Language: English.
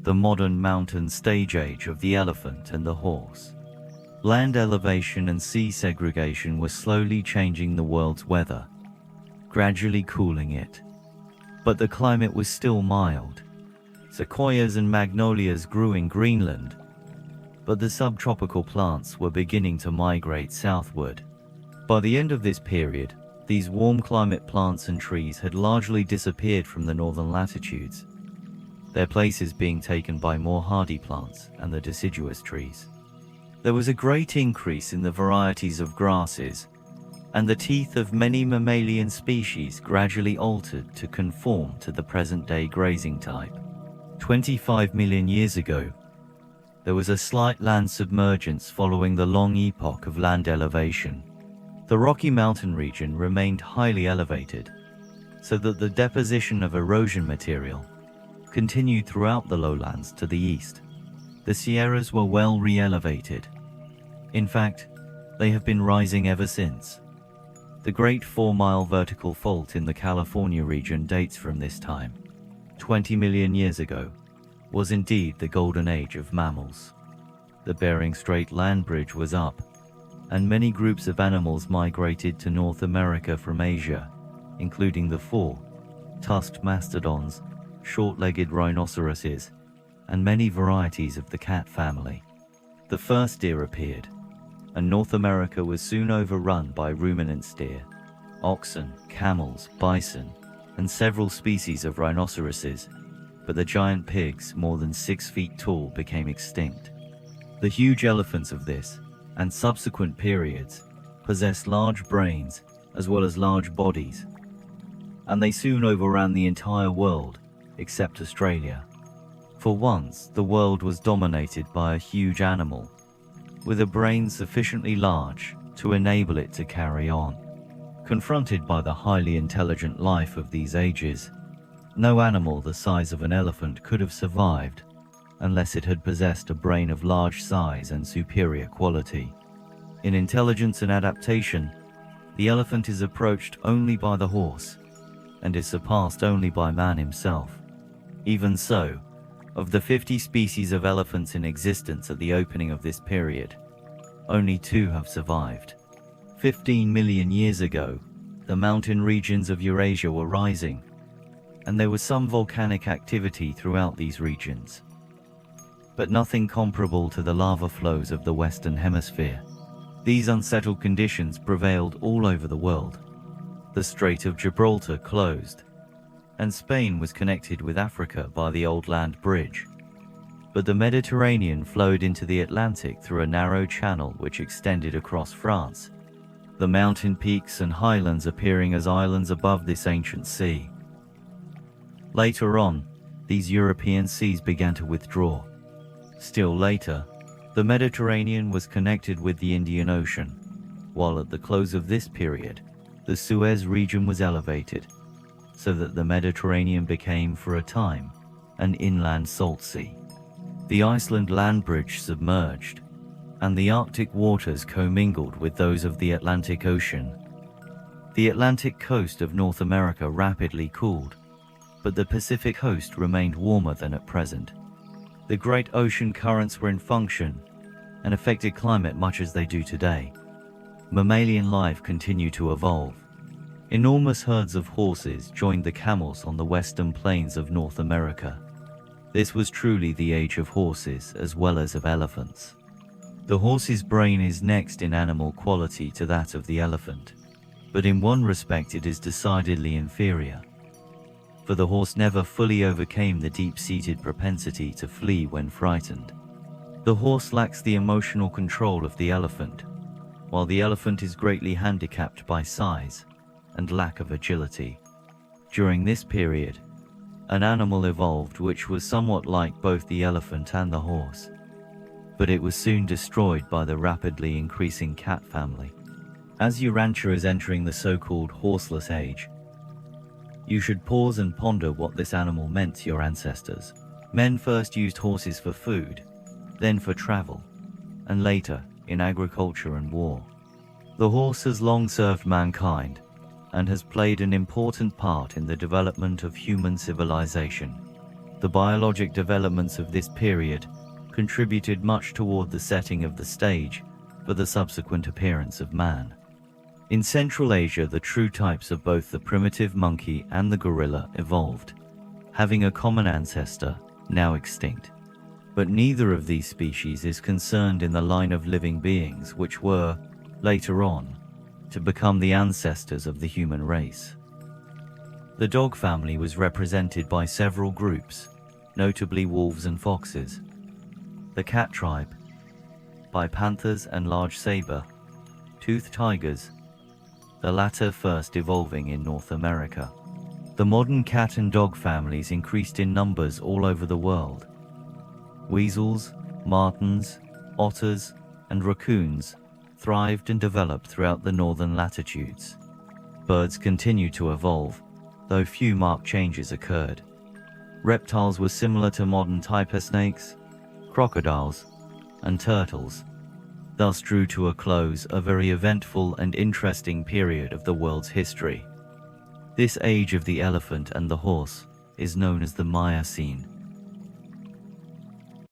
the modern mountain stage age of the elephant and the horse. Land elevation and sea segregation were slowly changing the world's weather, gradually cooling it. But the climate was still mild. Sequoias and magnolias grew in Greenland, but the subtropical plants were beginning to migrate southward. By the end of this period, these warm climate plants and trees had largely disappeared from the northern latitudes, their places being taken by more hardy plants and the deciduous trees. There was a great increase in the varieties of grasses, and the teeth of many mammalian species gradually altered to conform to the present-day grazing type. 25 million years ago, there was a slight land submergence following the long epoch of land elevation. The Rocky Mountain region remained highly elevated, so that the deposition of erosion material continued throughout the lowlands to the east. The Sierras were well re-elevated. In fact, they have been rising ever since. The Great 4-Mile Vertical Fault in the California region dates from this time. 20 million years ago was indeed the golden age of mammals. The Bering Strait land bridge was up, and many groups of animals migrated to North America from Asia, including the four-tusked mastodons, short-legged rhinoceroses, and many varieties of the cat family. The first deer appeared, and North America was soon overrun by ruminant deer, oxen, camels, bison, and several species of rhinoceroses, but the giant pigs, more than 6 feet tall, became extinct. The huge elephants of this and subsequent periods possessed large brains as well as large bodies, and they soon overran the entire world except Australia. For once, the world was dominated by a huge animal with a brain sufficiently large to enable it to carry on. Confronted by the highly intelligent life of these ages, no animal the size of an elephant could have survived unless it had possessed a brain of large size and superior quality. In intelligence and adaptation, the elephant is approached only by the horse and is surpassed only by man himself. Even so, of the 50 species of elephants in existence at the opening of this period, only 2 have survived. 15 million years ago, the mountain regions of Eurasia were rising, and there was some volcanic activity throughout these regions, but nothing comparable to the lava flows of the Western Hemisphere. These unsettled conditions prevailed all over the world. The Strait of Gibraltar closed, and Spain was connected with Africa by the Old Land Bridge. But the Mediterranean flowed into the Atlantic through a narrow channel which extended across France, the mountain peaks and highlands appearing as islands above this ancient sea. Later on, these European seas began to withdraw. Still later, the Mediterranean was connected with the Indian Ocean, while at the close of this period, the Suez region was elevated, so that the Mediterranean became, for a time, an inland salt sea. The Iceland land bridge submerged, and the Arctic waters commingled with those of the Atlantic Ocean. The Atlantic coast of North America rapidly cooled, but the Pacific coast remained warmer than at present. The great ocean currents were in function and affected climate much as they do today. Mammalian life continued to evolve. Enormous herds of horses joined the camels on the western plains of North America. This was truly the age of horses as well as of elephants. The horse's brain is next in animal quality to that of the elephant, but in one respect it is decidedly inferior. For the horse never fully overcame the deep-seated propensity to flee when frightened. The horse lacks the emotional control of the elephant, while the elephant is greatly handicapped by size and lack of agility. During this period, an animal evolved which was somewhat like both the elephant and the horse, but it was soon destroyed by the rapidly increasing cat family. As your rancher is entering the so-called horseless age, you should pause and ponder what this animal meant to your ancestors. Men first used horses for food, then for travel, and later in agriculture and war. The horse has long served mankind and has played an important part in the development of human civilization. The biologic developments of this period contributed much toward the setting of the stage for the subsequent appearance of man. In Central Asia, the true types of both the primitive monkey and the gorilla evolved, having a common ancestor, now extinct. But neither of these species is concerned in the line of living beings which were, later on, to become the ancestors of the human race. The dog family was represented by several groups, notably wolves and foxes. The cat tribe, by panthers and large saber-toothed tigers, the latter first evolving in North America. The modern cat and dog families increased in numbers all over the world. Weasels, martens, otters, and raccoons thrived and developed throughout the northern latitudes. Birds continue to evolve, though few marked changes occurred. Reptiles were similar to modern tiger snakes, crocodiles, and turtles, thus drew to a close a very eventful and interesting period of the world's history. This age of the elephant and the horse is known as the Miocene.